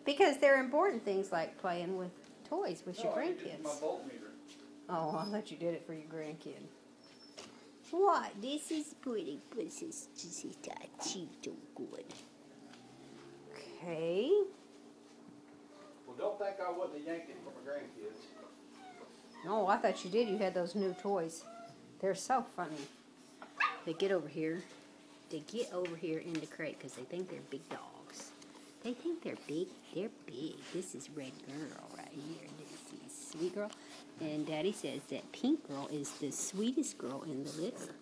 Because they're important things like playing with toys with your No, I did it grandkids. for my voltmeter. Oh, I thought you did it for your grandkid. What? This is pretty. This is so good. Okay. Well, don't think I wouldn't have yanked it for my grandkids. Oh, I thought you did. You had those new toys. They're so funny. They get over here. They get over here in the crate because they think they're big dogs. They think they're big. They're big. This is Red Girl right here. This is Sweet Girl. And Daddy says that Pink Girl is the sweetest girl in the litter.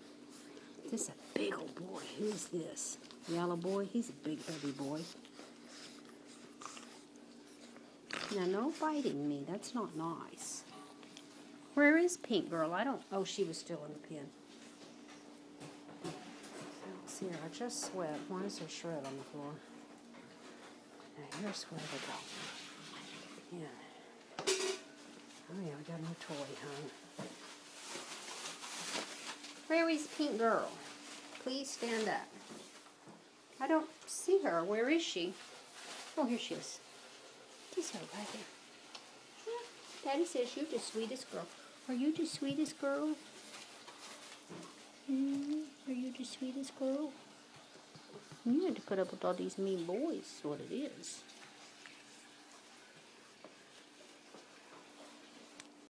This is a big old boy. Who is this? Yellow boy? He's a big, heavy boy. Now, no biting me. That's not nice. Where is Pink Girl? I don't... Oh, she was still in the pen. I don't see her. I just swept. Why is there shred on the floor? Now, here's where we go. Yeah. Oh, yeah, we got a new toy, hon. Where is Pink Girl? Please stand up. I don't see her. Where is she? Oh, here she is. She's her right here. Yeah. Daddy says you're the sweetest girl. Are you the sweetest girl? Are you the sweetest girl? You had to put up with all these mean boys, is what it is.